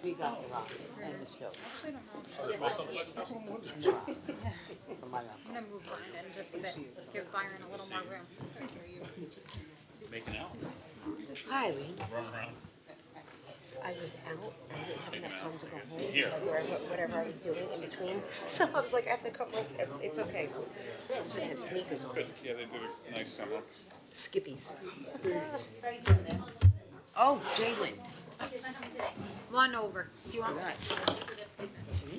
We got the rock and the stove. I'm gonna move Byron in just a bit, give Byron a little more room. Making out, Hi, Lee. running around. I was out. I didn't have enough time to go home. So whatever I was doing in between. So I was like, I have to come. It's okay. I didn't have sneakers on. Good. Yeah, they did a nice summer. Skippies. Oh, Jalen. One over. Do you want? All right.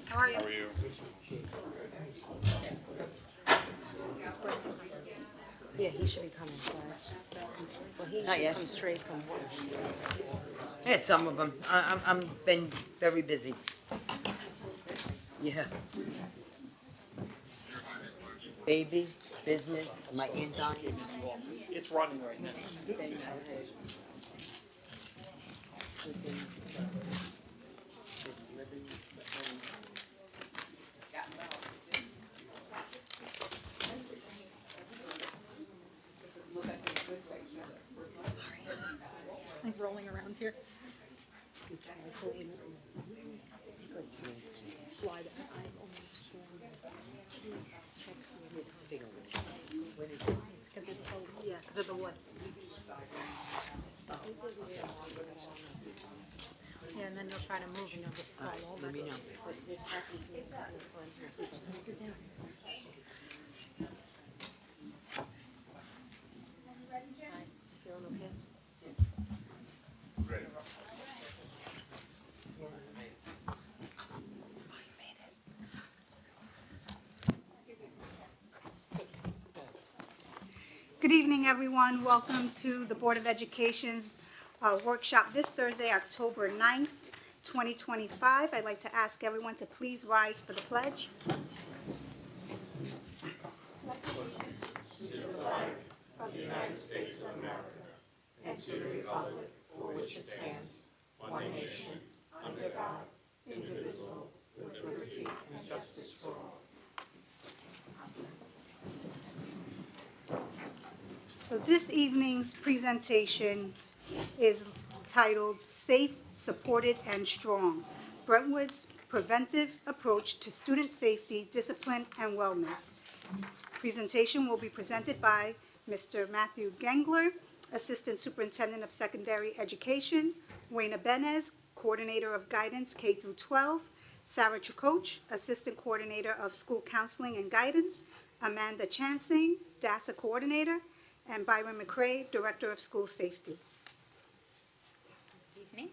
How are you? How are you? Yeah, he should be coming. Well, he Not yet. comes straight from work. Yeah, some of them. I'm been very busy. Yeah. Baby, business, my aunt dying. It's running right now. Like rolling around here. Yeah, because of the wood. Yeah, and then you'll try to move and you'll just fall over. Feeling okay? Good evening, everyone. Welcome to the Board of Education's workshop this Thursday, October 9th, 2025. I'd like to ask everyone to please rise for the pledge. So this evening's presentation is titled Safe, Supported, and Strong, Brentwood's Preventive Approach to Student Safety, Discipline, and Wellness. Presentation will be presented by Mr. Matthew Gengler, Assistant Superintendent of Secondary Education, Wayna Benez, Coordinator of Guidance K through 12, Sarah Chukoch, Assistant Coordinator of School Counseling and Guidance, Amanda Chansing, DASA Coordinator, and Byron McCrae, Director of School Safety. Good evening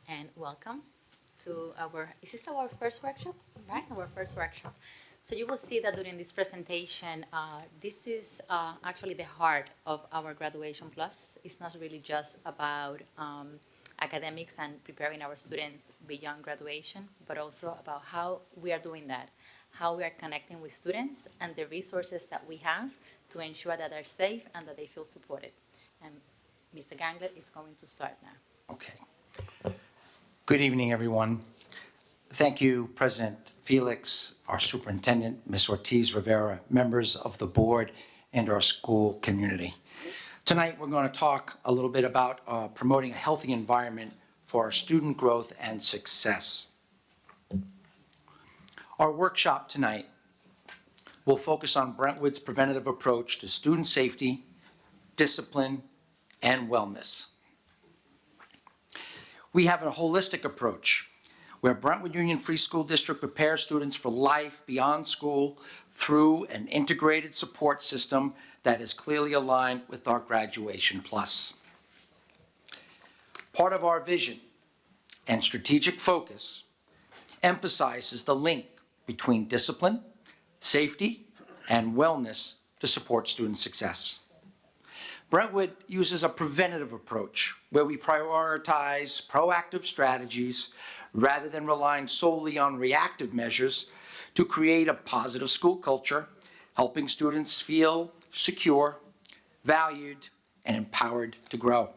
and welcome to is this our first workshop? Right, our first workshop. So you will see that during this presentation, this is actually the heart of our Graduation Plus. It's not really just about academics and preparing our students beyond graduation, but also about how we are doing that, how we are connecting with students and the resources that we have to ensure that they're safe and that they feel supported. And Mr. Gangler is going to start now. Okay. Good evening, everyone. Thank you, President Felix, our superintendent, Ms. Ortiz Rivera, members of the board, and our school community. Tonight, we're going to talk a little bit about promoting a healthy environment for our student growth and success. Our workshop tonight will focus on Brentwood's preventative approach to student safety, discipline, and wellness. We have a holistic approach where Brentwood Union Free School District prepares students for life beyond school through an integrated support system that is clearly aligned with our Graduation Plus. Part of our vision and strategic focus emphasizes the link between discipline, safety, and wellness to support student success. Brentwood uses a preventative approach where we prioritize proactive strategies rather than relying solely on reactive measures to create a positive school culture, helping students feel secure, valued, and empowered to grow.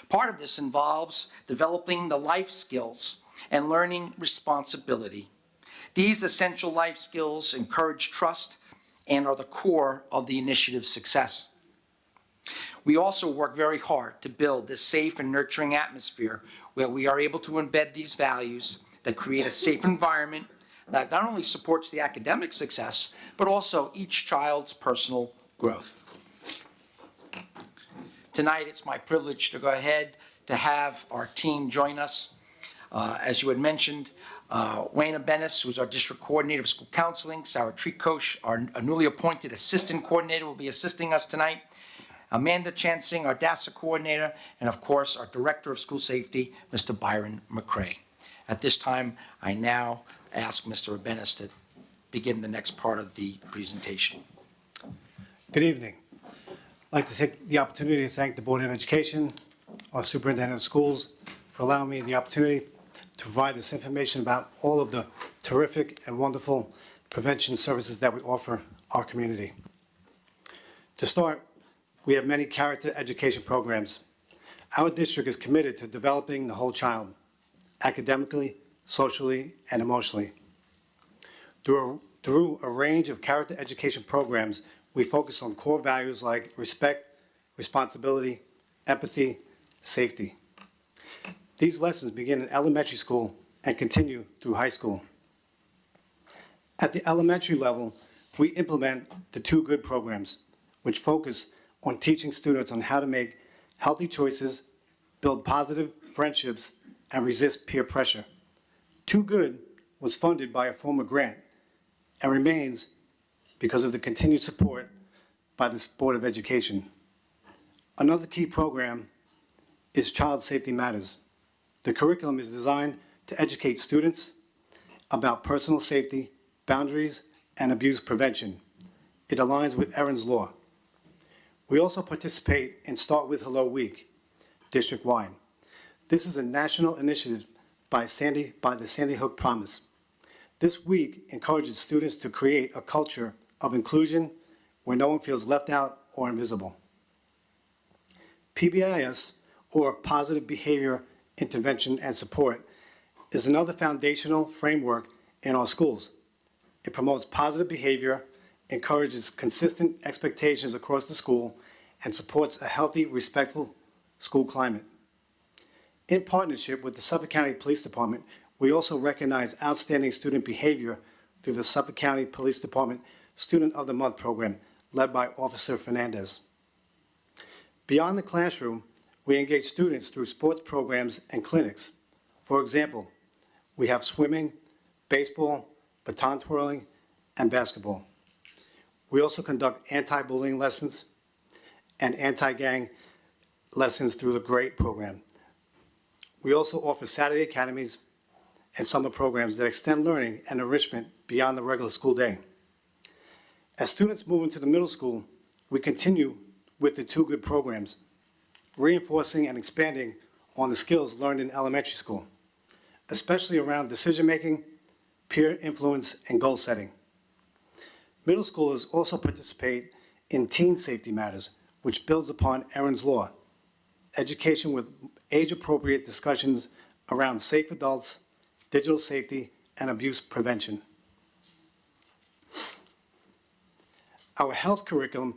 Part of this involves developing the life skills and learning responsibility. These essential life skills encourage trust and are the core of the initiative's success. We also work very hard to build this safe and nurturing atmosphere where we are able to embed these values that create a safe environment that not only supports the academic success, but also each child's personal growth. Tonight, it's my privilege to go ahead to have our team join us. As you had mentioned, Wayne Benes, who's our district coordinator of school counseling, Sarah Treacoche, our newly appointed assistant coordinator, will be assisting us tonight. Amanda Chansing, our DASA coordinator, and of course, our director of school safety, Mr. Byron McCrae. At this time, I now ask Mr. Benes to begin the next part of the presentation. Good evening. I'd like to take the opportunity to thank the Board of Education, our superintendent of schools, for allowing me the opportunity to provide this information about all of the terrific and wonderful prevention services that we offer our community. To start, we have many character education programs. Our district is committed to developing the whole child, academically, socially, and emotionally. Through a range of character education programs, we focus on core values like respect, responsibility, empathy, safety. These lessons begin in elementary school and continue through high school. At the elementary level, we implement the Two Good programs, which focus on teaching students on how to make healthy choices, build positive friendships, and resist peer pressure. Two Good was funded by a former grant and remains because of the continued support by the Board of Education. Another key program is Child Safety Matters. The curriculum is designed to educate students about personal safety, boundaries, and abuse prevention. It aligns with Erin's Law. We also participate in Start With Hello Week, district-wide. This is a national initiative by the Sandy Hook Promise. This week encourages students to create a culture of inclusion where no one feels left out or invisible. PBIS, or Positive Behavior Intervention and Support, is another foundational framework in our schools. It promotes positive behavior, encourages consistent expectations across the school, and supports a healthy, respectful school climate. In partnership with the Suffolk County Police Department, we also recognize outstanding student behavior through the Suffolk County Police Department Student of the Month program, led by Officer Fernandez. Beyond the classroom, we engage students through sports programs and clinics. For example, we have swimming, baseball, baton twirling, and basketball. We also conduct anti-bullying lessons and anti-gang lessons through the GREAT program. We also offer Saturday academies and summer programs that extend learning and enrichment beyond the regular school day. As students move into the middle school, we continue with the Two Good programs, reinforcing and expanding on the skills learned in elementary school, especially around decision-making, peer influence, and goal setting. Middle schoolers also participate in Teen Safety Matters, which builds upon Erin's Law, education with age-appropriate discussions around safe adults, digital safety, and abuse prevention. Our health curriculum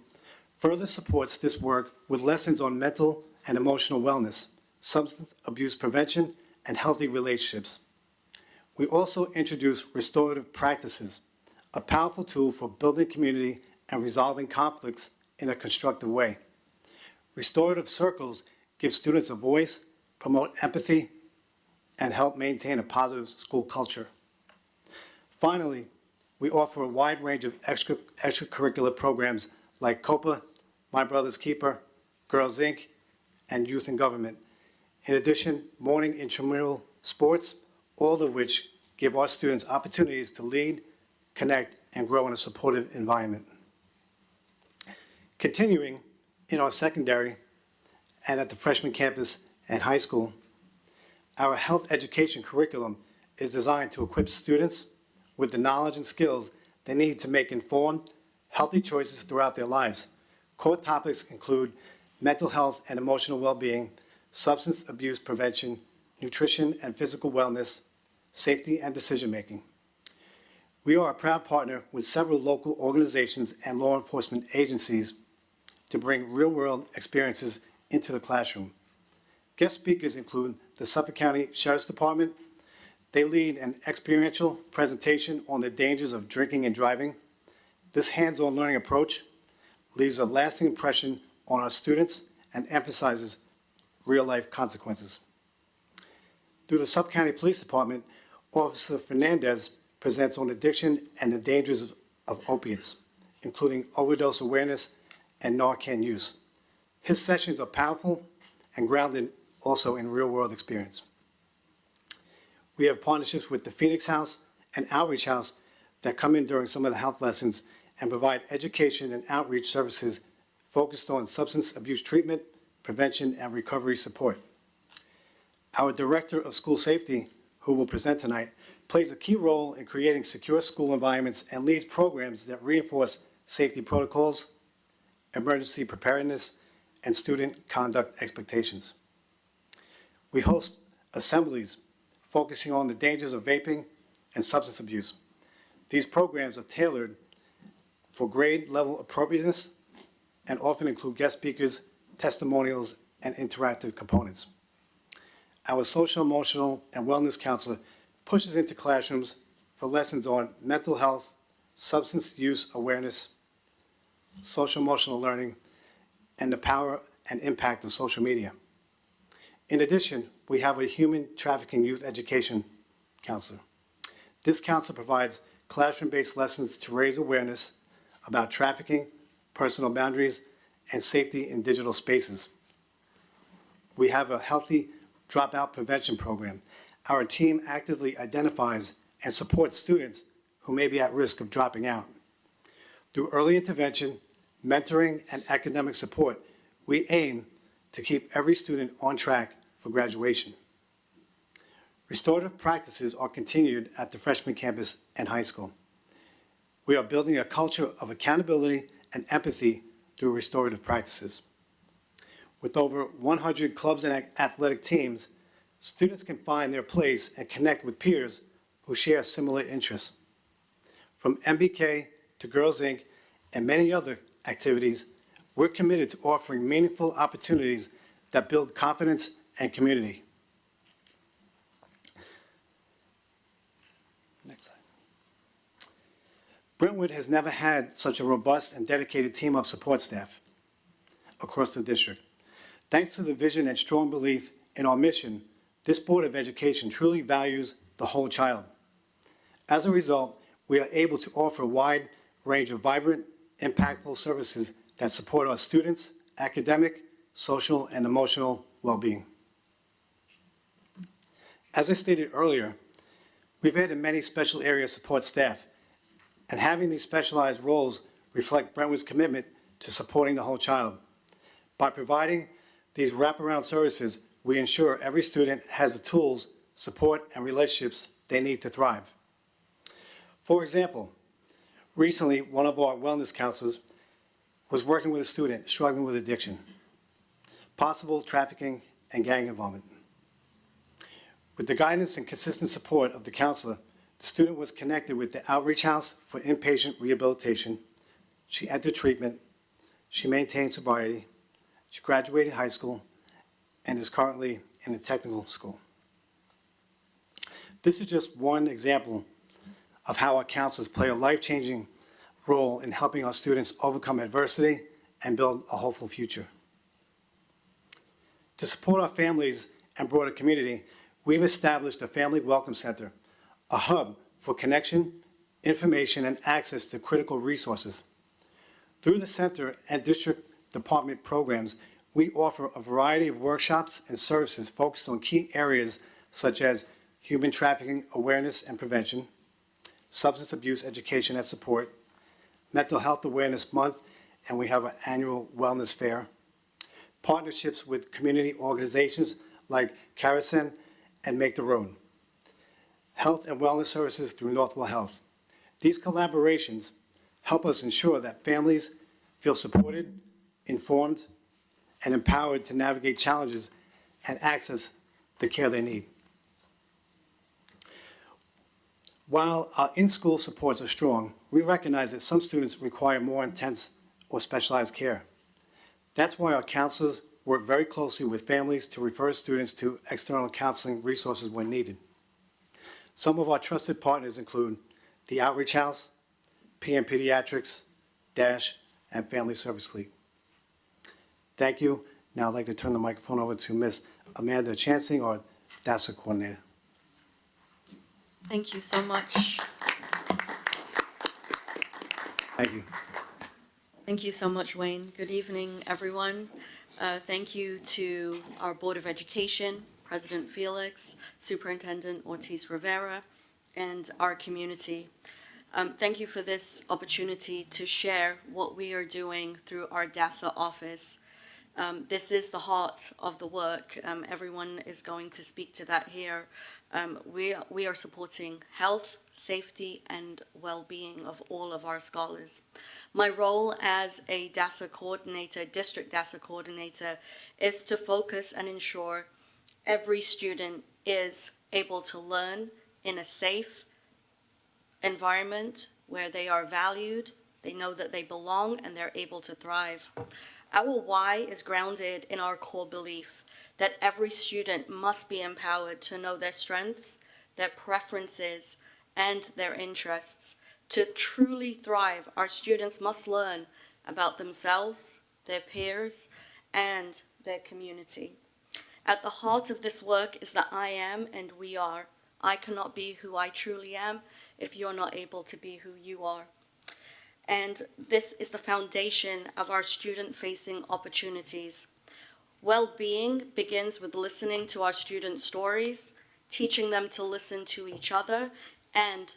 further supports this work with lessons on mental and emotional wellness, substance abuse prevention, and healthy relationships. We also introduce restorative practices, a powerful tool for building community and resolving conflicts in a constructive way. Restorative circles give students a voice, promote empathy, and help maintain a positive school culture. Finally, we offer a wide range of extracurricular programs like COPA, My Brother's Keeper, Girls Inc., and Youth in Government. In addition, morning intramural sports, all of which give our students opportunities to lead, connect, and grow in a supportive environment. Continuing in our secondary and at the freshman campus and high school, our health education curriculum is designed to equip students with the knowledge and skills they need to make informed, healthy choices throughout their lives. Core topics include mental health and emotional well-being, substance abuse prevention, nutrition and physical wellness, safety and decision-making. We are a proud partner with several local organizations and law enforcement agencies to bring real-world experiences into the classroom. Guest speakers include the Suffolk County Sheriff's Department. They lead an experiential presentation on the dangers of drinking and driving. This hands-on learning approach leaves a lasting impression on our students and emphasizes real-life consequences. Through the Suffolk County Police Department, Officer Fernandez presents on addiction and the dangers of opiates, including overdose awareness and Narcan use. His sessions are powerful and grounded also in real-world experience. We have partnerships with the Phoenix House and Outreach House that come in during some of the health lessons and provide education and outreach services focused on substance abuse treatment, prevention, and recovery support. Our Director of School Safety, who will present tonight, plays a key role in creating secure school environments and leads programs that reinforce safety protocols, emergency preparedness, and student conduct expectations. We host assemblies focusing on the dangers of vaping and substance abuse. These programs are tailored for grade level appropriateness and often include guest speakers, testimonials, and interactive components. Our social, emotional, and wellness counselor pushes into classrooms for lessons on mental health, substance use awareness, social emotional learning, and the power and impact of social media. In addition, we have a human trafficking youth education counselor. This counselor provides classroom-based lessons to raise awareness about trafficking, personal boundaries, and safety in digital spaces. We have a healthy dropout prevention program. Our team actively identifies and supports students who may be at risk of dropping out. Through early intervention, mentoring, and academic support, we aim to keep every student on track for graduation. Restorative practices are continued at the freshman campus and high school. We are building a culture of accountability and empathy through restorative practices. With over 100 clubs and athletic teams, students can find their place and connect with peers who share similar interests. From MBK to Girls Inc. and many other activities, we're committed to offering meaningful opportunities that build confidence and community. Next slide. Brentwood has never had such a robust and dedicated team of support staff across the district. Thanks to the vision and strong belief in our mission, this Board of Education truly values the whole child. As a result, we are able to offer a wide range of vibrant, impactful services that support our students' academic, social, and emotional well-being. As I stated earlier, we've added many special area support staff, and having these specialized roles reflect Brentwood's commitment to supporting the whole child. By providing these wraparound services, we ensure every student has the tools, support, and relationships they need to thrive. For example, recently, one of our wellness counselors was working with a student struggling with addiction, possible trafficking, and gang involvement. With the guidance and consistent support of the counselor, the student was connected with the Outreach House for inpatient rehabilitation. She entered treatment, she maintained sobriety, she graduated high school, and is currently in a technical school. This is just one example of how our counselors play a life-changing role in helping our students overcome adversity and build a hopeful future. To support our families and broader community, we've established a Family Welcome Center, a hub for connection, information, and access to critical resources. Through the center and district department programs, we offer a variety of workshops and services focused on key areas such as human trafficking awareness and prevention, substance abuse education and support, Mental Health Awareness Month, and we have an annual wellness fair, partnerships with community organizations like Carison and Make the Road, health and wellness services through Northwell Health. These collaborations help us ensure that families feel supported, informed, and empowered to navigate challenges and access the care they need. While our in-school supports are strong, we recognize that some students require more intense or specialized care. That's why our counselors work very closely with families to refer students to external counseling resources when needed. Some of our trusted partners include the Outreach House, PM Pediatrics, DASH, and Family Service League. Thank you. Now I'd like to turn the microphone over to Ms. Amanda Chancing, our DASA coordinator. Thank you so much. Thank you. Thank you so much, Wayne. Good evening, everyone. Thank you to our Board of Education, President Felix, Superintendent Ortiz Rivera, and our community. Thank you for this opportunity to share what we are doing through our DASA office. This is the heart of the work. Everyone is going to speak to that here. We are supporting health, safety, and well-being of all of our scholars. My role as a DASA coordinator, district DASA coordinator, is to focus and ensure every student is able to learn in a safe environment where they are valued, they know that they belong, and they're able to thrive. Our why is grounded in our core belief that every student must be empowered to know their strengths, their preferences, and their interests. To truly thrive, our students must learn about themselves, their peers, and their community. At the heart of this work is the I am and we are. I cannot be who I truly am if you're not able to be who you are. And this is the foundation of our student-facing opportunities. Well-being begins with listening to our students' stories, teaching them to listen to each other, and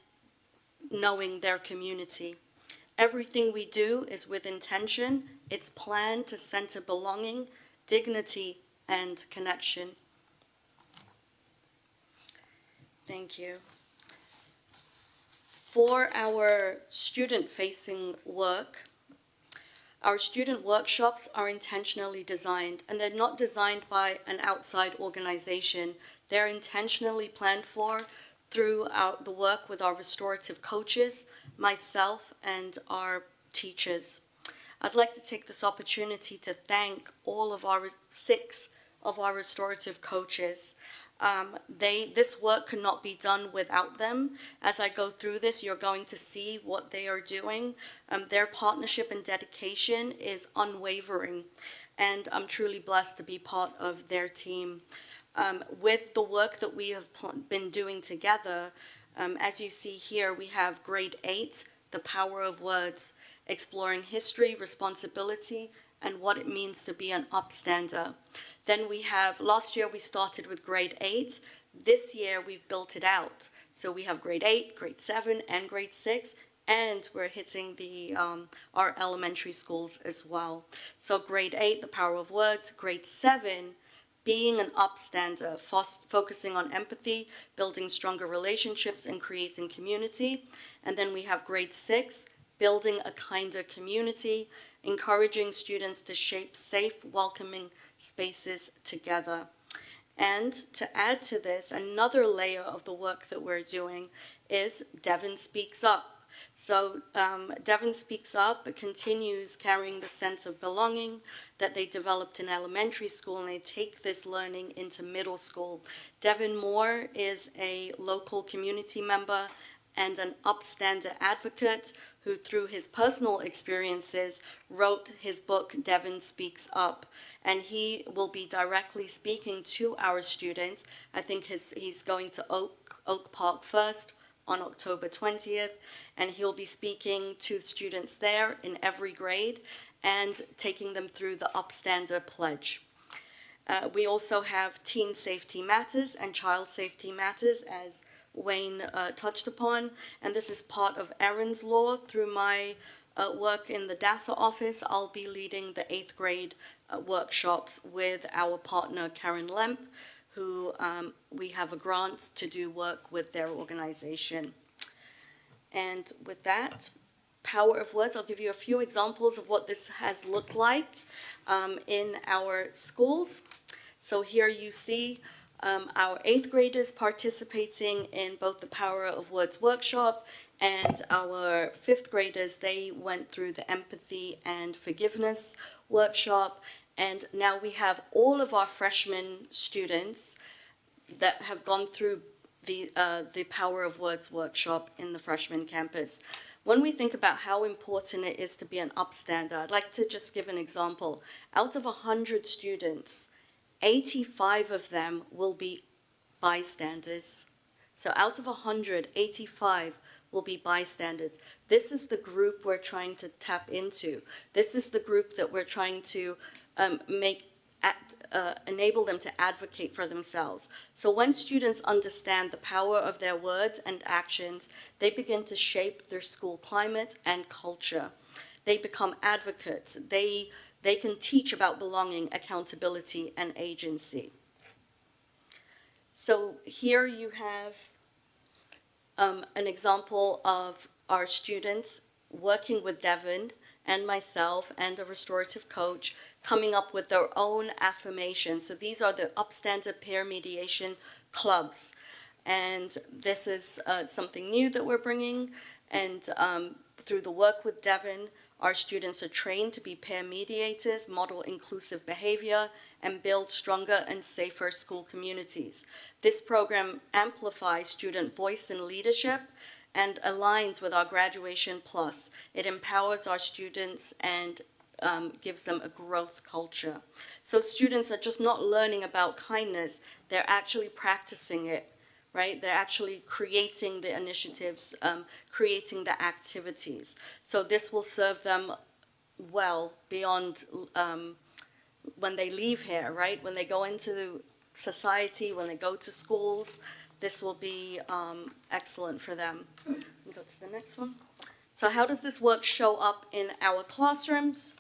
knowing their community. Everything we do is with intention. It's planned to center belonging, dignity, and connection. Thank you. For our student-facing work, our student workshops are intentionally designed, and they're not designed by an outside organization. They're intentionally planned for throughout the work with our restorative coaches, myself, and our teachers. I'd like to take this opportunity to thank all of our 6 of our restorative coaches. This work could not be done without them. As I go through this, you're going to see what they are doing. Their partnership and dedication is unwavering, and I'm truly blessed to be part of their team. With the work that we have been doing together, as you see here, we have grade 8, The Power of Words, exploring history, responsibility, and what it means to be an upstander. Then we have, last year we started with grade 8. This year we've built it out. So we have grade 8, grade 7, and grade 6, and we're hitting our elementary schools as well. So grade 8, The Power of Words, grade 7, being an upstander, focusing on empathy, building stronger relationships, and creating community. And then we have grade 6, building a kinder community, encouraging students to shape safe, welcoming spaces together. And to add to this, another layer of the work that we're doing is Devon Speaks Up. So Devon Speaks Up continues carrying the sense of belonging that they developed in elementary school, and they take this learning into middle school. Devon Moore is a local community member and an upstander advocate who, through his personal experiences, wrote his book, Devon Speaks Up. And he will be directly speaking to our students. I think he's going to Oak Park first on October 20th, and he'll be speaking to students there in every grade and taking them through the Upstander Pledge. We also have Teen Safety Matters and Child Safety Matters, as Wayne touched upon, and this is part of Erin's Law. Through my work in the DASA office, I'll be leading the 8th grade workshops with our partner Karen Lemp, who we have a grant to do work with their organization. And with that, Power of Words, I'll give you a few examples of what this has looked like in our schools. So here you see our 8th graders participating in both the Power of Words workshop, and our 5th graders, they went through the Empathy and Forgiveness workshop, And now we have all of our freshman students that have gone through the Power of Words workshop in the freshman campus. When we think about how important it is to be an upstander, I'd like to just give an example. Out of 100 students, 85 of them will be bystanders. So out of 100, 85 will be bystanders. This is the group we're trying to tap into. This is the group that we're trying to enable them to advocate for themselves. So when students understand the power of their words and actions, they begin to shape their school climate and culture. They become advocates. They can teach about belonging, accountability, and agency. So here you have an example of our students working with Devon and myself and a restorative coach coming up with their own affirmations. So these are the Upstander Peer Mediation Clubs. And this is something new that we're bringing. And through the work with Devon, our students are trained to be peer mediators, model inclusive behavior, and build stronger and safer school communities. This program amplifies student voice and leadership and aligns with our Graduation Plus. It empowers our students and gives them a growth culture. So students are just not learning about kindness, they're actually practicing it, right? They're actually creating the initiatives, creating the activities. So this will serve them well beyond when they leave here, right? When they go into society, when they go to schools, this will be excellent for them. Go to the next one. So how does this work show up in our classrooms?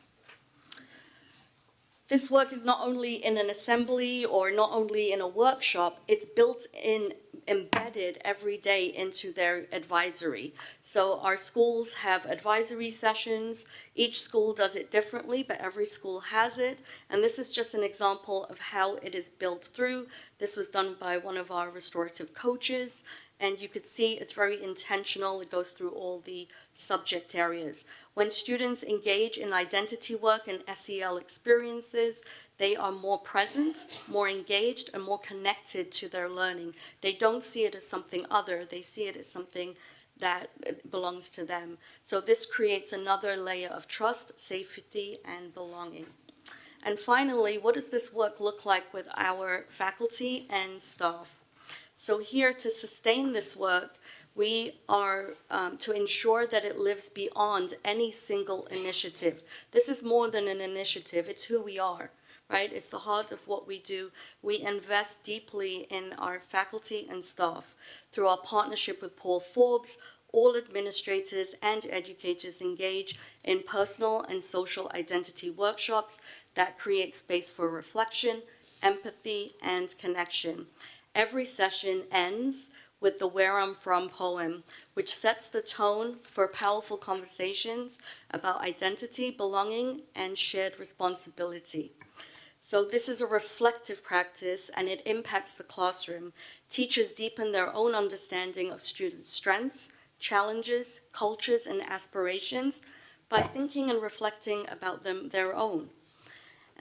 This work is not only in an assembly or not only in a workshop, it's built in, embedded every day into their advisory. So our schools have advisory sessions. Each school does it differently, but every school has it. And this is just an example of how it is built through. This was done by one of our restorative coaches. And you could see it's very intentional. It goes through all the subject areas. When students engage in identity work and SEL experiences, they are more present, more engaged, and more connected to their learning. They don't see it as something other. They see it as something that belongs to them. So this creates another layer of trust, safety, and belonging. And finally, what does this work look like with our faculty and staff? So here, to sustain this work, we are to ensure that it lives beyond any single initiative. This is more than an initiative, it's who we are, right? It's the heart of what we do. We invest deeply in our faculty and staff. Through our partnership with Paul Forbes, all administrators and educators engage in personal and social identity workshops that create space for reflection, empathy, and connection. Every session ends with the Where I'm From poem, which sets the tone for powerful conversations about identity, belonging, and shared responsibility. So this is a reflective practice, and it impacts the classroom. Teachers deepen their own understanding of students' strengths, challenges, cultures, and aspirations by thinking and reflecting about their own.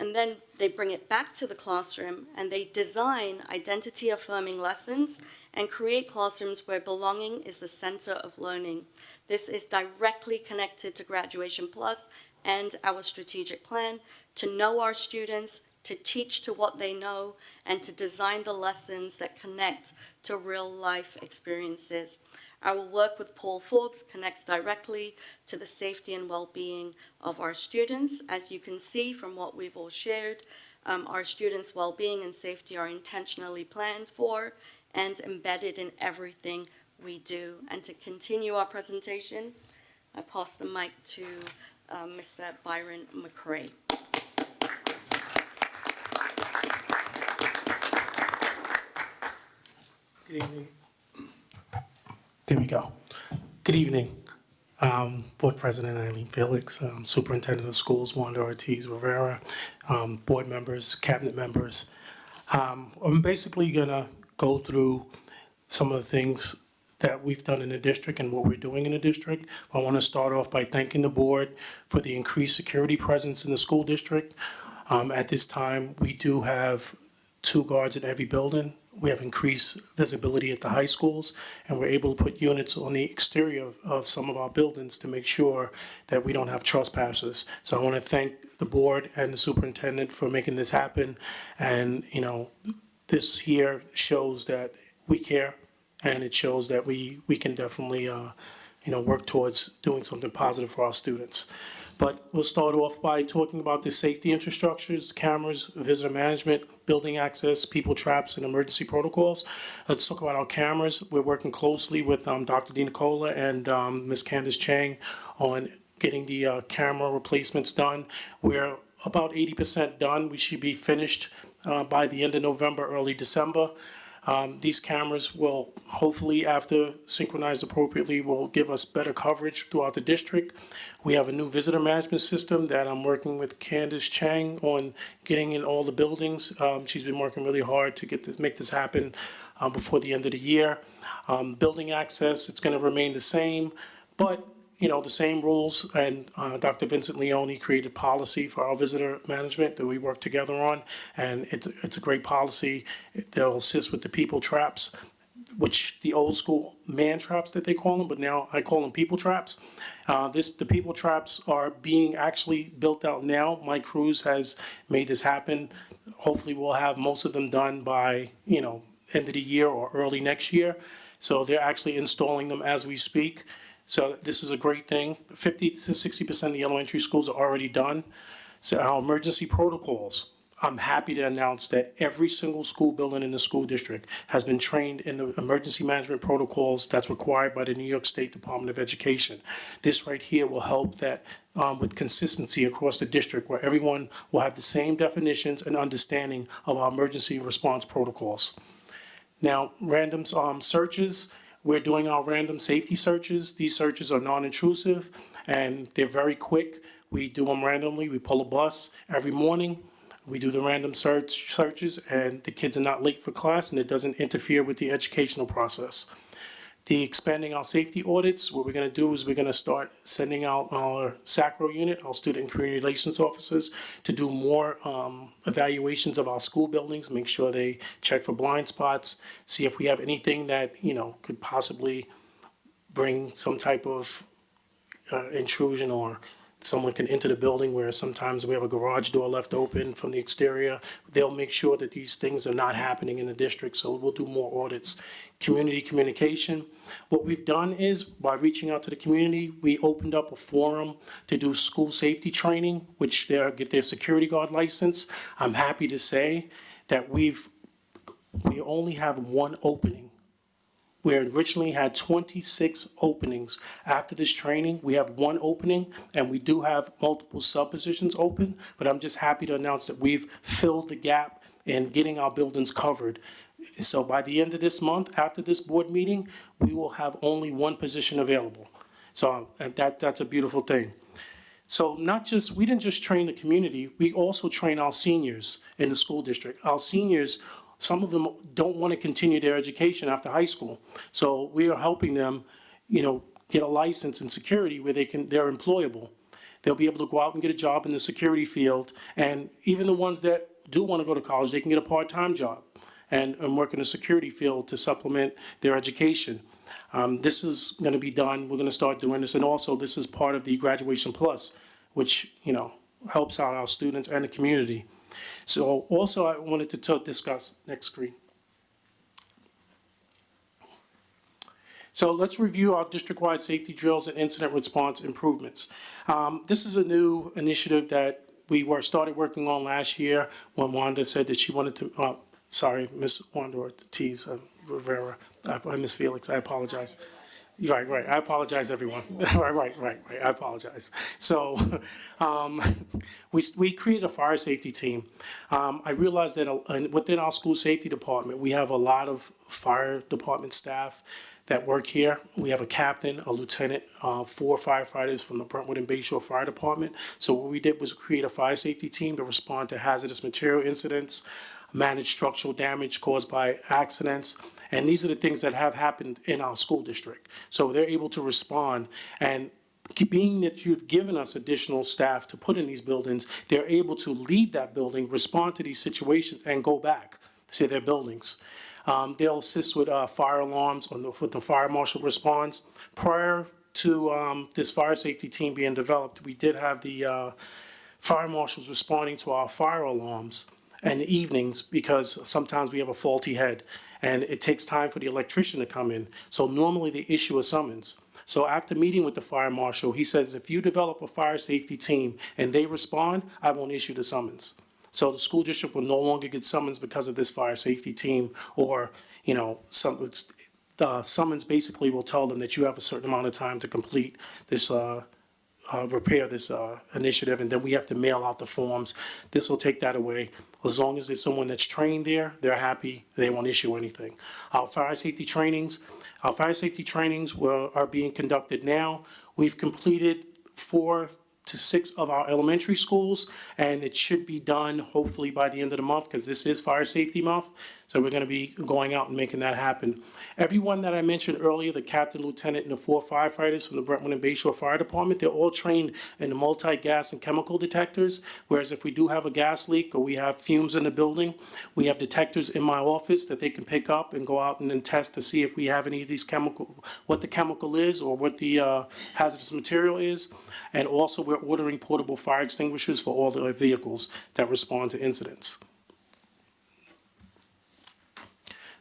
And then they bring it back to the classroom and they design identity-affirming lessons and create classrooms where belonging is the center of learning. This is directly connected to Graduation Plus and our strategic plan to know our students, to teach to what they know, and to design the lessons that connect to real-life experiences. Our work with Paul Forbes connects directly to the safety and well-being of our students. As you can see from what we've all shared, our students' well-being and safety are intentionally planned for and embedded in everything we do. And to continue our presentation, I pass the mic to Mr. Byron McCray. Good evening. There we go. Good evening, Board President Eileen Felix, Superintendent of Schools Wanda Ortiz Rivera, board members, cabinet members. I'm basically gonna go through some of the things that we've done in the district and what we're doing in the district. I want to start off by thanking the board for the increased security presence in the school district. At this time, we do have 2 guards in every building. We have increased visibility at the high schools, and we're able to put units on the exterior of some of our buildings to make sure that we don't have trespassers. So I want to thank the board and the superintendent for making this happen. And, you know, this here shows that we care, and it shows that we can definitely, you know, work towards doing something positive for our students. But we'll start off by talking about the safety infrastructures, cameras, visitor management, building access, people traps, and emergency protocols. Let's talk about our cameras. We're working closely with Dr. DiNicola and Ms. Candace Chang on getting the camera replacements done. We're about 80% done. We should be finished by the end of November, early December. These cameras will hopefully, after synchronized appropriately, will give us better coverage throughout the district. We have a new visitor management system that I'm working with Candace Chang on getting in all the buildings. She's been working really hard to make this happen before the end of the year. Building access, it's going to remain the same, but you know, the same rules, and Dr. Vincent Leone created policy for our visitor management that we work together on, and it's a great policy. They'll assist with the people traps, which the old school man traps that they call them, but now I call them people traps. The people traps are being actually built out now. Mike Cruz has made this happen. Hopefully we'll have most of them done by, you know, end of the year or early next year. So they're actually installing them as we speak. So this is a great thing. 50 to 60% of the elementary schools are already done. So our emergency protocols, I'm happy to announce that every single school building in the school district has been trained in the emergency management protocols that's required by the New York State Department of Education. This right here will help that with consistency across the district, where everyone will have the same definitions and understanding of our emergency response protocols. Now, random searches. We're doing our random safety searches. These searches are non-intrusive and they're very quick. We do them randomly. We pull a bus every morning. We do the random searches, and the kids are not late for class, and it doesn't interfere with the educational process. The expanding our safety audits, what we're going to do is we're going to start sending out our SACRO unit, our student and community relations officers, to do more evaluations of our school buildings, make sure they check for blind spots, see if we have anything that, you know, could possibly bring some type of intrusion, or someone can enter the building where sometimes we have a garage door left open from the exterior. They'll make sure that these things are not happening in the district, so we'll do more audits. Community communication. What we've done is, by reaching out to the community, we opened up a forum to do school safety training, which they get their security guard license. I'm happy to say that we only have one opening. We originally had 26 openings. After this training, we have one opening, and we do have multiple sub-positions open, but I'm just happy to announce that we've filled the gap in getting our buildings covered. So by the end of this month, after this board meeting, we will have only one position available. So and that's a beautiful thing. So we didn't just train the community, we also train our seniors in the school district. Our seniors, some of them don't want to continue their education after high school. So we are helping them, you know, get a license in security where they're employable. They'll be able to go out and get a job in the security field. And even the ones that do want to go to college, they can get a part-time job and work in the security field to supplement their education. This is going to be done. We're going to start doing this. And also, this is part of the Graduation Plus, which, you know, helps out our students and the community. So also I wanted to discuss, next screen. So let's review our district-wide safety drills and incident response improvements. This is a new initiative that we started working on last year when Wanda said that she wanted to, sorry, Ms. Wanda Ortiz Rivera, Ms. Felix, I apologize. Right. I apologize, everyone. Right. I apologize. So we created a fire safety team. I realized that within our school safety department, we have a lot of fire department staff that work here. We have a captain, a lieutenant, 4 firefighters from the Brentwood and Bayshore Fire Department. So what we did was create a fire safety team to respond to hazardous material incidents, manage structural damage caused by accidents. And these are the things that have happened in our school district. So they're able to respond. And being that you've given us additional staff to put in these buildings, they're able to leave that building, respond to these situations, and go back to their buildings. They'll assist with fire alarms with the fire marshal response. Prior to this fire safety team being developed, we did have the fire marshals responding to our fire alarms in the evenings because sometimes we have a faulty head and it takes time for the electrician to come in. So normally they issue a summons. So after meeting with the fire marshal, he says, if you develop a fire safety team and they respond, I won't issue the summons. So the school district will no longer get summons because of this fire safety team, or, you know, the summons basically will tell them that you have a certain amount of time to complete this, repair this initiative, and then we have to mail out the forms. This will take that away. As long as there's someone that's trained there, they're happy, they won't issue anything. Our fire safety trainings are being conducted now. We've completed 4 to 6 of our elementary schools, and it should be done hopefully by the end of the month, because this is Fire Safety Month. So we're going to be going out and making that happen. Everyone that I mentioned earlier, the captain, lieutenant, and the 4 firefighters from the Brentwood and Bayshore Fire Department, they're all trained in the multi-gas and chemical detectors. Whereas if we do have a gas leak or we have fumes in the building, we have detectors in my office that they can pick up and go out and then test to see if we have any of these what the chemical is or what the hazardous material is. And also we're ordering portable fire extinguishers for all the vehicles that respond to incidents.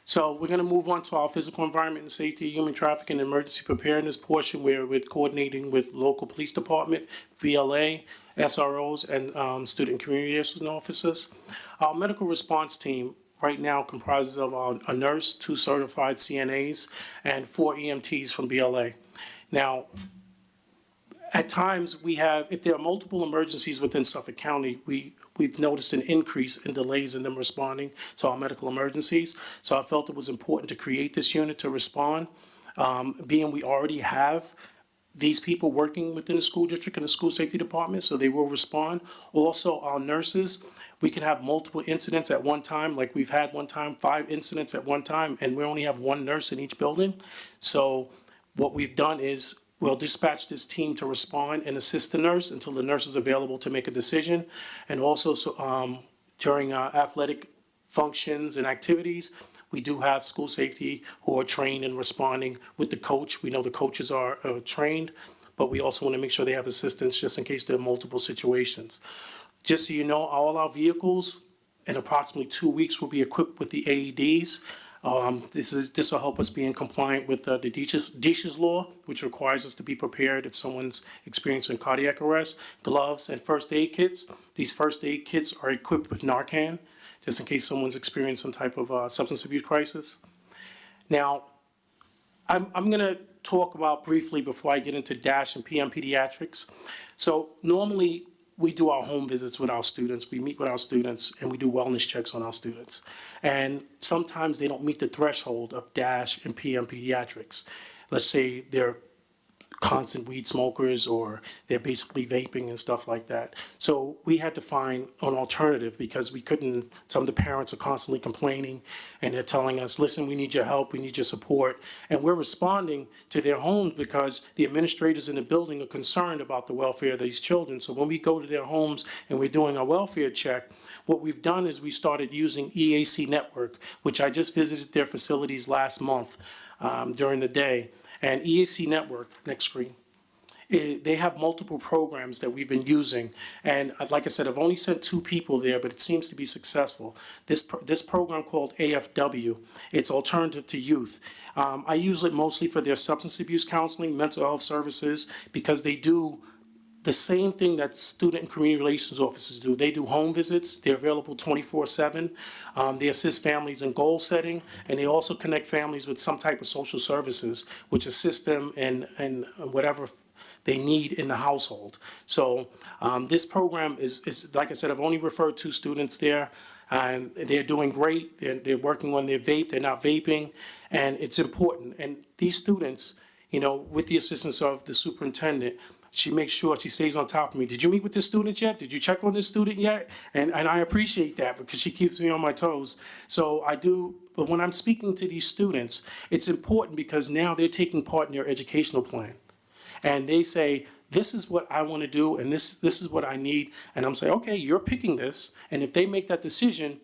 So we're going to move on to our physical environment and safety, human trafficking, and emergency preparedness portion, where we're coordinating with local police department, BLA, SROs, and student community liaison officers. Our medical response team right now comprises of a nurse, 2 certified CNAs, and 4 EMTs from BLA. Now, at times, if there are multiple emergencies within Suffolk County, we've noticed an increase in delays in them responding to our medical emergencies. So I felt it was important to create this unit to respond, being we already have these people working within the school district and the school safety department, so they will respond. Also, our nurses, we can have multiple incidents at one time, like we've had one time, 5 incidents at one time, and we only have 1 nurse in each building. So what we've done is we'll dispatch this team to respond and assist the nurse until the nurse is available to make a decision. And also, during athletic functions and activities, we do have school safety who are trained in responding with the coach. We know the coaches are trained, but we also want to make sure they have assistance just in case there are multiple situations. Just so you know, all our vehicles in approximately 2 weeks will be equipped with the AEDs. This will help us be in compliant with the DSH's law, which requires us to be prepared if someone's experiencing cardiac arrest, gloves, and first aid kits. These first aid kits are equipped with Narcan, just in case someone's experienced some type of substance abuse crisis. Now, I'm going to talk about briefly before I get into DASH and PM Pediatrics. So normally, we do our home visits with our students. We meet with our students and we do wellness checks on our students. And sometimes they don't meet the threshold of DASH and PM Pediatrics. Let's say they're constant weed smokers or they're basically vaping and stuff like that. So we had to find an alternative because we couldn't, some of the parents are constantly complaining and they're telling us, listen, we need your help, we need your support. And we're responding to their homes because the administrators in the building are concerned about the welfare of these children. So when we go to their homes and we're doing a welfare check, what we've done is we started using EAC Network, which I just visited their facilities last month during the day. And EAC Network, next screen, they have multiple programs that we've been using. And like I said, I've only sent 2 people there, but it seems to be successful. This program called AFW, it's Alternative to Youth. I use it mostly for their substance abuse counseling, mental health services, because they do the same thing that student and community relations officers do. They do home visits. They're available 24/7. They assist families in goal setting, and they also connect families with some type of social services, which assist them in whatever they need in the household. So this program is, like I said, I've only referred 2 students there, and they're doing great. They're working on their vape. They're not vaping, and it's important. And these students, you know, with the assistance of the superintendent, she makes sure she stays on top of me. Did you meet with this student yet? Did you check on this student yet? And I appreciate that because she keeps me on my toes. So I do, but when I'm speaking to these students, it's important because now they're taking part in their educational plan. And they say, this is what I want to do, and this is what I need. And I'm saying, okay, you're picking this, and if they make that decision,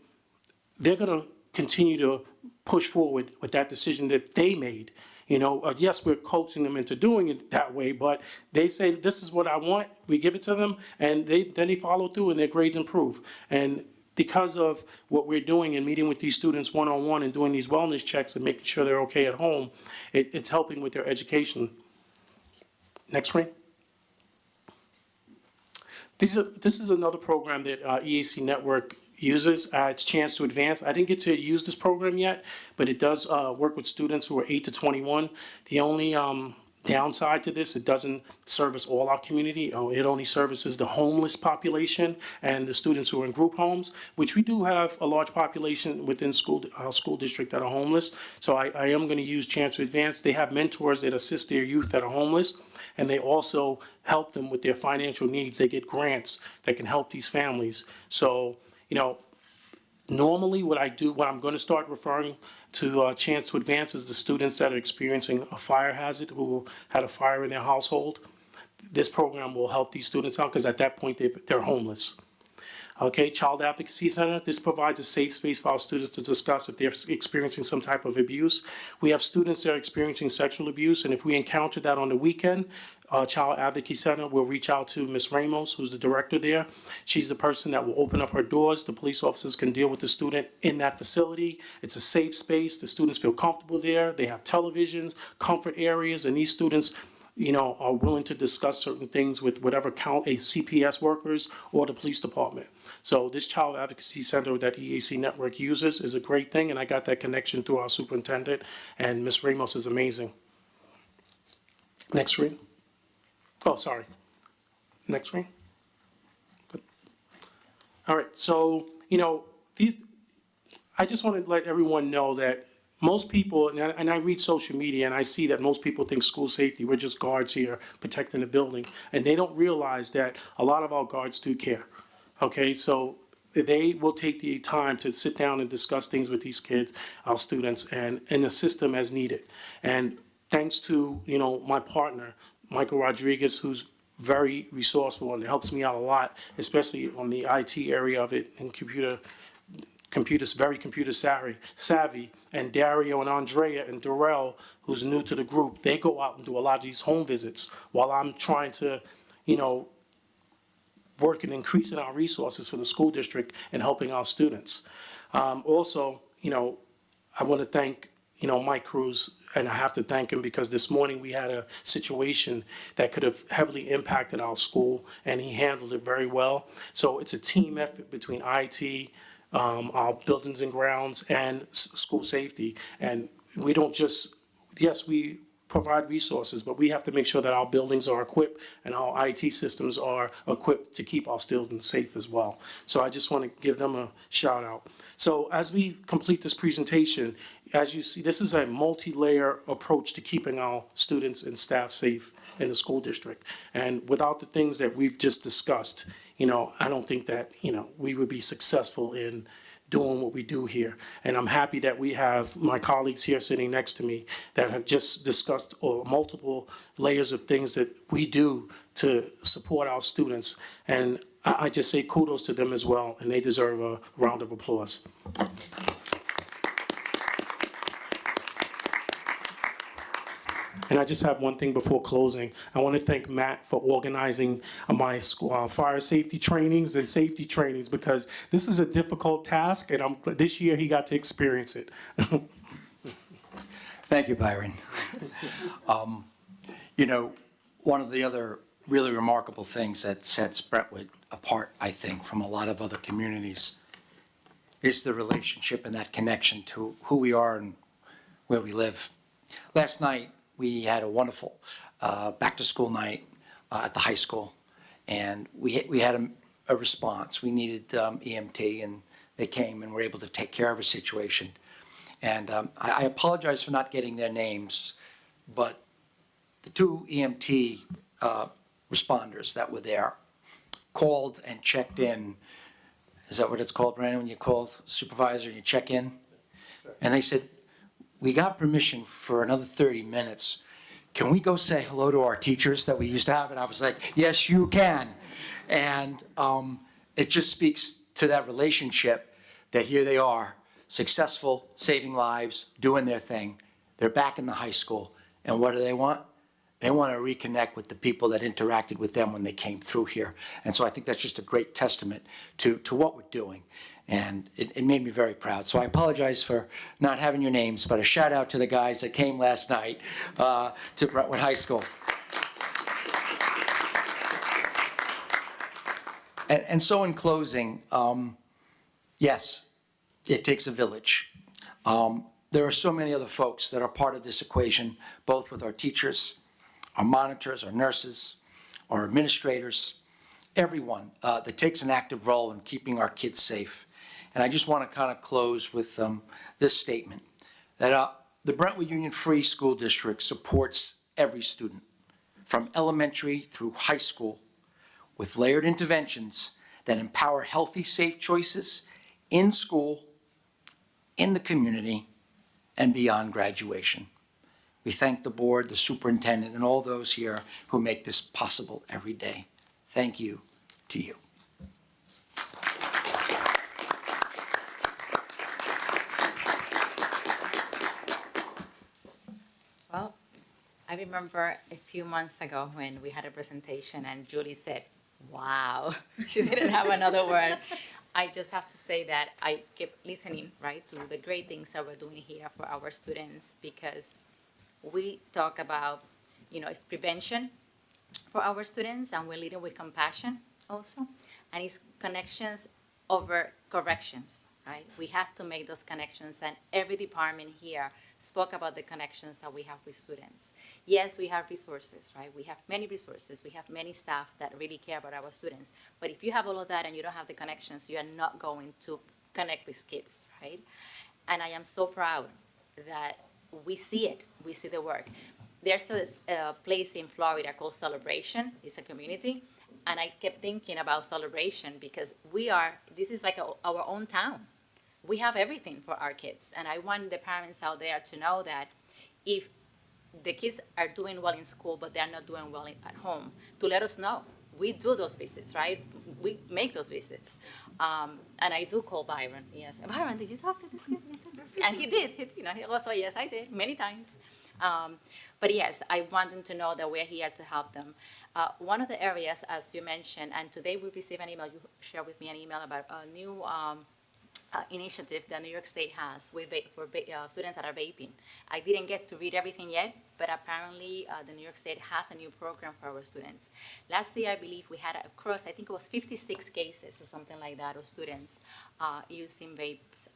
they're going to continue to push forward with that decision that they made. You know, yes, we're coaching them into doing it that way, but they say, this is what I want, we give it to them, and then they follow through and their grades improve. And because of what we're doing and meeting with these students one-on-one and doing these wellness checks and making sure they're okay at home, it's helping with their education. Next screen. This is another program that EAC Network uses. It's Chance to Advance. I didn't get to use this program yet, but it does work with students who are 8 to 21. The only downside to this, it doesn't service all our community. It only services the homeless population and the students who are in group homes, which we do have a large population within our school district that are homeless. So I am going to use Chance to Advance. They have mentors that assist their youth that are homeless, and they also help them with their financial needs. They get grants that can help these families. So, you know, normally what I'm going to start referring to Chance to Advance is the students that are experiencing a fire hazard, who had a fire in their household. This program will help these students out because at that point they're homeless. Okay, Child Advocacy Center, this provides a safe space for our students to discuss if they're experiencing some type of abuse. We have students that are experiencing sexual abuse, and if we encounter that on the weekend, Child Advocacy Center will reach out to Ms. Ramos, who's the director there. She's the person that will open up her doors. The police officers can deal with the student in that facility. It's a safe space. The students feel comfortable there. They have televisions, comfort areas, and these students, you know, are willing to discuss certain things with whatever CPS workers or the police department. So this Child Advocacy Center that EAC Network uses is a great thing, and I got that connection through our superintendent, and Ms. Ramos is amazing. Next screen. Oh, sorry. Next screen. All right, so, you know, I just want to let everyone know that most people, and I read social media and I see that most people think school safety, we're just guards here protecting the building, and they don't realize that a lot of our guards do care. Okay, so they will take the time to sit down and discuss things with these kids, our students, and assist them as needed. And thanks to, you know, my partner, Michael Rodriguez, who's very resourceful and helps me out a lot, especially on the IT area of it and very computer savvy, and Dario and Andrea and Darrell, who's new to the group, they go out and do a lot of these home visits while I'm trying to, you know, work and increasing our resources for the school district and helping our students. Also, you know, I want to thank, you know, Mike Cruz, and I have to thank him because this morning we had a situation that could have heavily impacted our school, and he handled it very well. So it's a team effort between IT, our buildings and grounds, and school safety. And we don't just, yes, we provide resources, but we have to make sure that our buildings are equipped and our IT systems are equipped to keep our students safe as well. So I just want to give them a shout out. So as we complete this presentation, as you see, this is a multi-layer approach to keeping our students and staff safe in the school district. And without the things that we've just discussed, you know, I don't think that, you know, we would be successful in doing what we do here. And I'm happy that we have my colleagues here sitting next to me that have just discussed multiple layers of things that we do to support our students. And I just say kudos to them as well, and they deserve a round of applause. And I just have one thing before closing. I want to thank Matt for organizing my school, fire safety trainings and safety trainings, because this is a difficult task, and this year he got to experience it. Thank you, Byron. You know, one of the other really remarkable things that sets Brentwood apart, I think, from a lot of other communities is the relationship and that connection to who we are and where we live. Last night, we had a wonderful back-to-school night at the high school, and we had a response. We needed EMT, and they came and were able to take care of a situation. And I apologize for not getting their names, but the two EMT responders that were there called and checked in. Is that what it's called, Brandon, when you call supervisor and you check in? And they said, we got permission for another 30 minutes can we go say hello to our teachers that we used to have? And I was like, yes, you can. And it just speaks to that relationship that here they are, successful, saving lives, doing their thing. They're back in the high school. And what do they want? They want to reconnect with the people that interacted with them when they came through here. And so I think that's just a great testament to what we're doing. And it made me very proud. So I apologize for not having your names, but a shout out to the guys that came last night to Brentwood High School. And so in closing, yes, it takes a village. There are so many other folks that are part of this equation, both with our teachers, our monitors, our nurses, our administrators, everyone that takes an active role in keeping our kids safe. And I just want to kind of close with this statement, that the Brentwood Union Free School District supports every student, from elementary through high school, with layered interventions that empower healthy, safe choices in school, in the community, and beyond graduation. We thank the board, the superintendent, and all those here who make this possible every day. Thank you to you. Well, I remember a few months ago when we had a presentation and Julie said, wow, she didn't have another word. I just have to say that I kept listening, right, to the great things that we're doing here for our students, because we talk about, it's prevention for our students, and we're leading with compassion also, and it's connections over corrections, right? We have to make those connections, and every department here spoke about the connections that we have with students. Yes, we have resources, right? We have many resources. We have many staff that really care about our students. But if you have all of that and you don't have the connections, you are not going to connect with kids, right? And I am so proud that we see it. We see the work. There's a place in Florida called Celebration. It's a community. And I kept thinking about Celebration because this is like our own town. We have everything for our kids. And I want the parents out there to know that if the kids are doing well in school, but they're not doing well at home, to let us know. We do those visits, right? We make those visits. And I do call Byron. Yes, Byron, did you talk to this kid? And he did. He also, yes, I did, many times. But yes, I want them to know that we're here to help them. One of the areas, as you mentioned, and today we received an email, you shared with me an email about a new initiative that New York State has for students that are vaping. I didn't get to read everything yet, but apparently the New York State has a new program for our students. Last year, I believe we had across, I think it was 56 cases or something like that of students using vapes,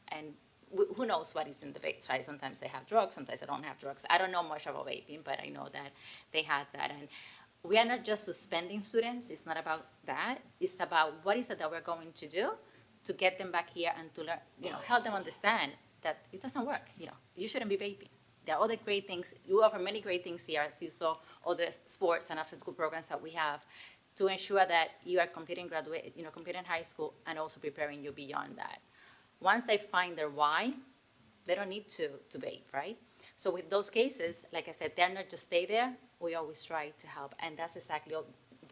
and who knows what is in the vapes, right? Sometimes they have drugs, sometimes they don't have drugs. I don't know much about vaping, but I know that they had that. And we are not just suspending students. It's not about that. It's about what is it that we're going to do to get them back here and to learn, help them understand that it doesn't work. You shouldn't be vaping. There are other great things. You offer many great things here, as you saw, all the sports and after-school programs that we have to ensure that you are competing in high school and also preparing you beyond that. Once they find their why, they don't need to vape, right? So with those cases, like I said, they're not just stay there. We always try to help, and that's exactly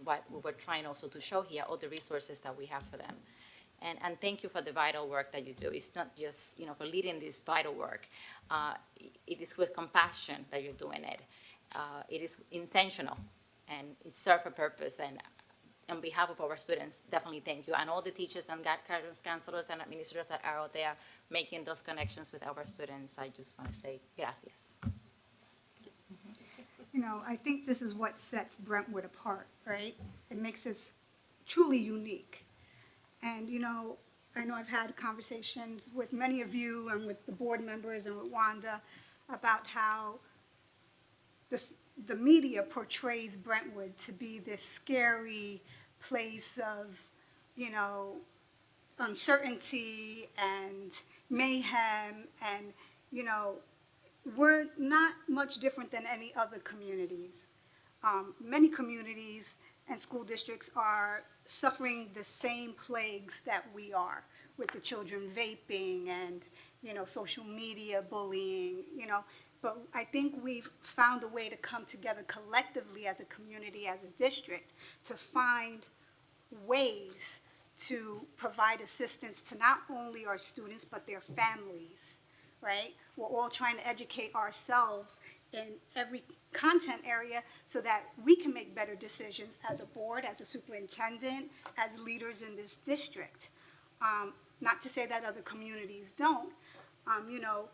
what we were trying also to show here, all the resources that we have for them. And thank you for the vital work that you do. It's not just, for leading this vital work. It is with compassion that you're doing it. It is intentional, and it serves a purpose. And on behalf of our students, definitely thank you. And all the teachers and guidance counselors and administrators that are out there making those connections with our students, I just want to say gracias. I think this is what sets Brentwood apart, right? It makes us truly unique. And, I know I've had conversations with many of you and with the board members and with Wanda about how the media portrays Brentwood to be this scary place of, uncertainty and mayhem. And, we're not much different than any other communities. Many communities and school districts are suffering the same plagues that we are, with the children vaping and, social media bullying, But I think we've found a way to come together collectively as a community, as a district, to find ways to provide assistance to not only our students, but their families, right? We're all trying to educate ourselves in every content area so that we can make better decisions as a board, as a superintendent, as leaders in this district. Not to say that other communities don't, you know,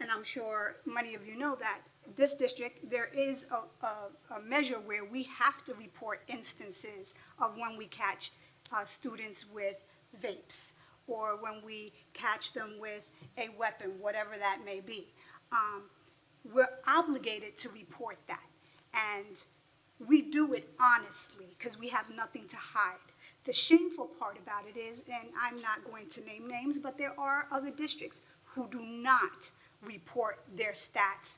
and I'm sure many of you know that this district, there is a measure where we have to report instances of when we catch students with vapes, or when we catch them with a weapon, whatever that may be. We're obligated to report that, and we do it honestly because we have nothing to hide. The shameful part about it is, and I'm not going to name names, but there are other districts who do not report their stats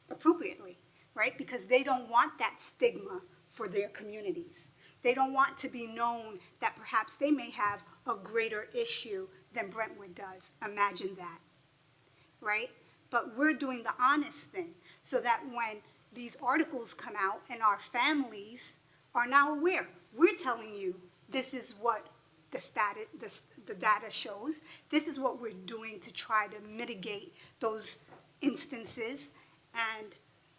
appropriately, right? Because they don't want that stigma for their communities. They don't want to be known that perhaps they may have a greater issue than Brentwood does. Imagine that, right? But we're doing the honest thing so that when these articles come out and our families are now aware, we're telling you this is what the data shows. This is what we're doing to try to mitigate those instances. And,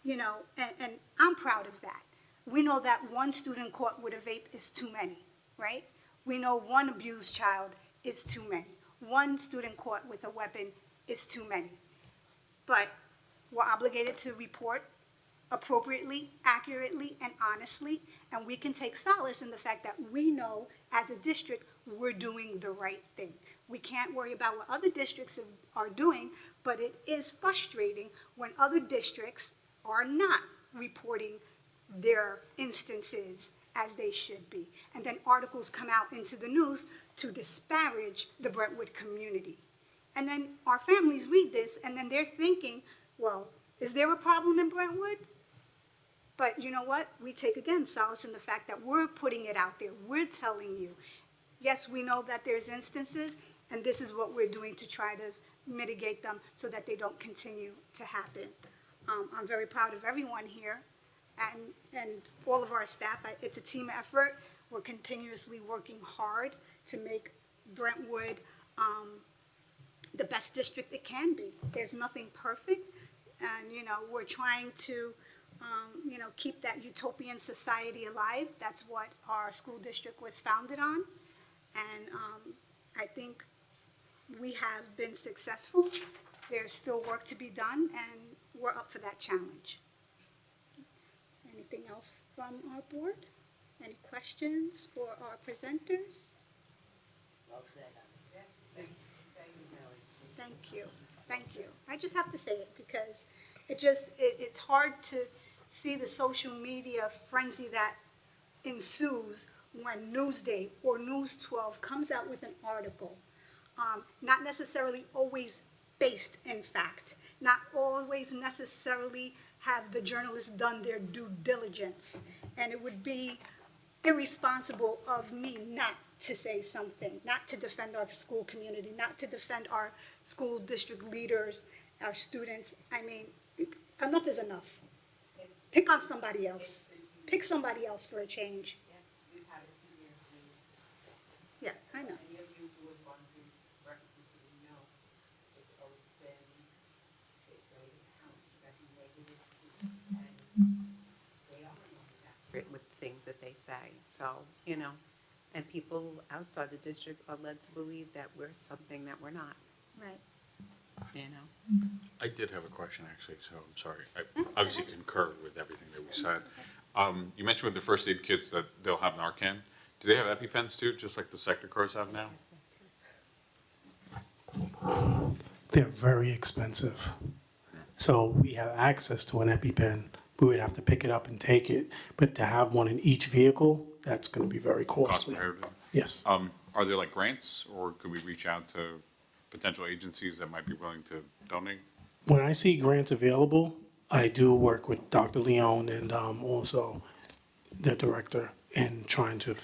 you know, and I'm proud of that. We know that one student caught with a vape is too many, right? We know one abused child is too many. One student caught with a weapon is too many. But we're obligated to report appropriately, accurately, and honestly, and we can take solace in the fact that we know as a district we're doing the right thing. We can't worry about what other districts are doing, but it is frustrating when other districts are not reporting their instances as they should be. And then articles come out into the news to disparage the Brentwood community. And then our families read this, and then they're thinking, well, is there a problem in Brentwood? But you know what? We take, again, solace in the fact that we're putting it out there. We're telling you, yes, we know that there's instances, and this is what we're doing to try to mitigate them so that they don't continue to happen. I'm very proud of everyone here and all of our staff. It's a team effort. We're continuously working hard to make Brentwood the best district it can be. There's nothing perfect, and you know, we're trying to you know, keep that utopian society alive. That's what our school district was founded on, and I think we have been successful. There's still work to be done, and we're up for that challenge. Anything else from our board? Any questions for our presenters? Well said. Thank you, thank you. I just have to say it because it's hard to see the social media frenzy that ensues when Newsday or News 12 comes out with an article, not necessarily always based in fact, not always necessarily have the journalists done their due diligence, and it would be irresponsible of me not to say something, not to defend our school community, not to defend our school district leaders, our students. I mean, enough is enough. Pick on somebody else. Pick somebody else for a change. Yeah, I know. With things that they say, so, you know, and people outside the district are led to believe that we're something that we're not, Right. you know? I did have a question, actually, so I'm sorry. I obviously concur with everything that we said. You mentioned with the first aid kits that they'll have Narcan. Do they have EpiPens too, just like the sector cars have now? They're very expensive. So we have access to an EpiPen. We would have to pick it up and take it. But to have one in each vehicle, that's going to be very Cost costly. comparative? Yes. Are there like grants, or could we reach out to potential agencies that might be willing to donate? When I see grants available, I do work with Dr. Leone and also the director in trying to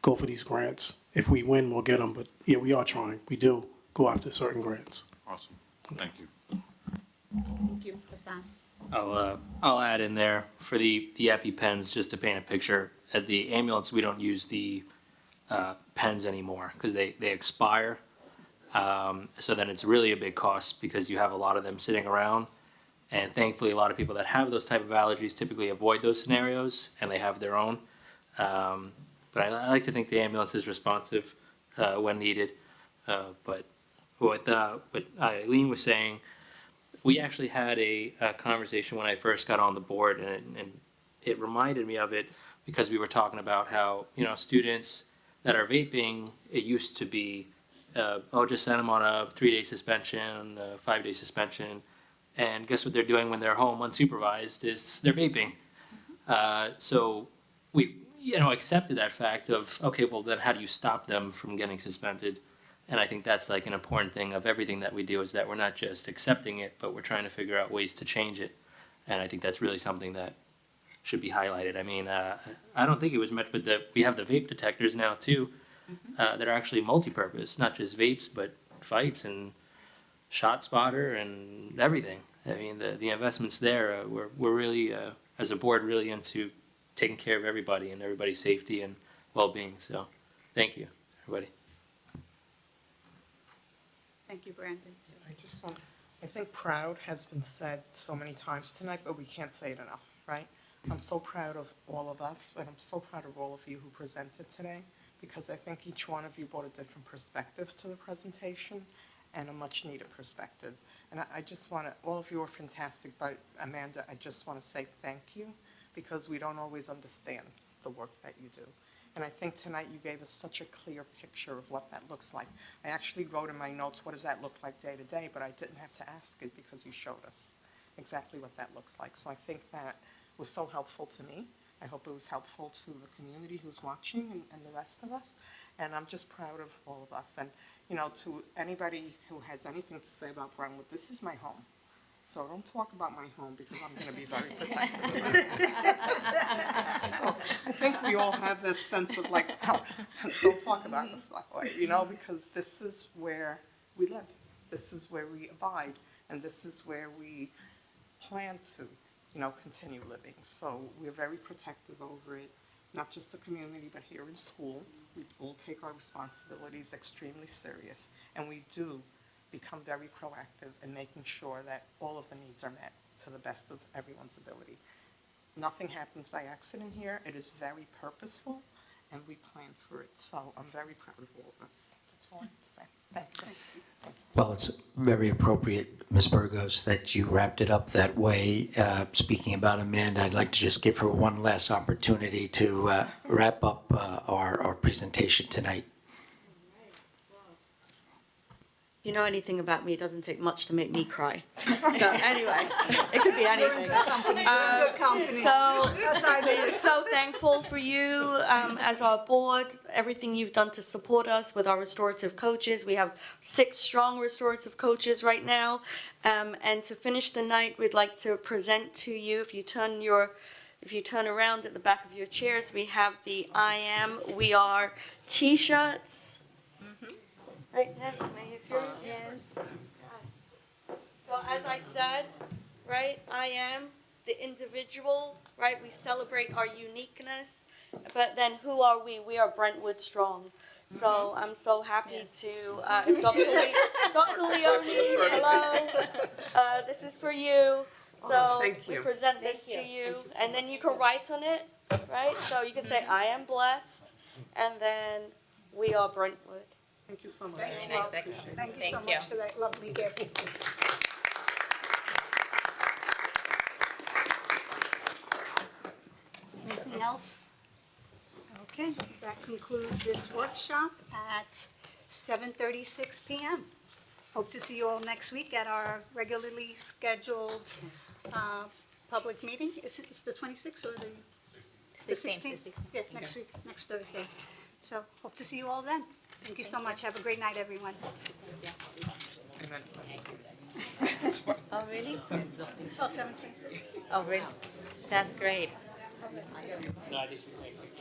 go for these grants. If we win, we'll get them. But yeah, we are trying. We do go after certain grants. Awesome. Thank you. Thank you. Hassan? I'll add in there for the EpiPens, just to paint a picture. At the ambulance, we don't use the pens anymore because they expire. So then it's really a big cost because you have a lot of them sitting around. And thankfully, a lot of people that have those type of allergies typically avoid those scenarios and they have their own. But I like to think the ambulance is responsive when needed. But what Eileen was saying, we actually had a conversation when I first got on the board, and it reminded me of it because we were talking about how, you know, students that are vaping, it used to be, just send them on a 3-day suspension, a 5-day suspension, and guess what they're doing when they're home unsupervised is they're vaping. So we, accepted that fact of, okay, well then how do you stop them from getting suspended? And I think that's like an important thing of everything that we do is that we're not just accepting it, but we're trying to figure out ways to change it. And I think that's really something that should be highlighted. I mean, I don't think it was much, but we have the vape detectors now too, that are actually multi-purpose, not just vapes, but fights and shot spotter and everything. I mean, the investments there, we're really, as a board, really into taking care of everybody and everybody's safety and well-being. So thank you, everybody. Thank you, Brandon. I think proud has been said so many times tonight, but we can't say it enough, right? I'm so proud of all of us, but I'm so proud of all of you who presented today, because I think each one of you brought a different perspective to the presentation and a much-needed perspective. And I just want to, all of you are fantastic, but Amanda, I just want to say thank you, because we don't always understand the work that you do. And I think tonight you gave us such a clear picture of what that looks like. I actually wrote in my notes, what does that look like day to day, but I didn't have to ask it because you showed us exactly what that looks like. So I think that was so helpful to me. I hope it was helpful to the community who's watching and the rest of us. And I'm just proud of all of us. And, to anybody who has anything to say about Brentwood, this is my home. So don't talk about my home because I'm going to be very protective of it. So I think we all have that sense of like, don't talk about us that way, because this is where we live. This is where we abide. And this is where we plan to, continue living. So we're very protective over it, not just the community, but here in school. We all take our responsibilities extremely serious. And we do become very proactive in making sure that all of the needs are met to the best of everyone's ability. Nothing happens by accident here. It is very purposeful, and we plan for it. So I'm very proud of all of us. That's all I have to say. Thank you. Well, it's very appropriate, Ms. Burgos, that you wrapped it up that way. Speaking about Amanda, I'd like to just give her one last opportunity to wrap up our presentation tonight. You know anything about me, it doesn't take much to make me cry. So anyway, it could be anything. So thankful for you as our board, everything you've done to support us with our restorative coaches. We have 6 strong restorative coaches right now. And to finish the night, we'd like to present to you, if you turn around at the back of your chairs, we have the I Am, We Are t-shirts. Right, may I use yours? Yes. So as I said, right, I am the individual, right? We celebrate our uniqueness, but then who are we? We are Brentwood Strong. So I'm so happy to, if Dr. Leone, hello, this is for you. So we present this to you, and then you can write on it, right? So you can say, I am blessed, and then we are Brentwood. Thank you so much. Thank you so much for that lovely gift. Anything else? Okay, that concludes this workshop at 7:36 p.m. Hope to see you all next week at our regularly scheduled public meeting. It's the 26th or the 16th? Yeah, next week, next Thursday. So hope to see you all then. Thank you so much. Have a great night, everyone. Oh, really? Oh, 7:26. Oh, really? That's great.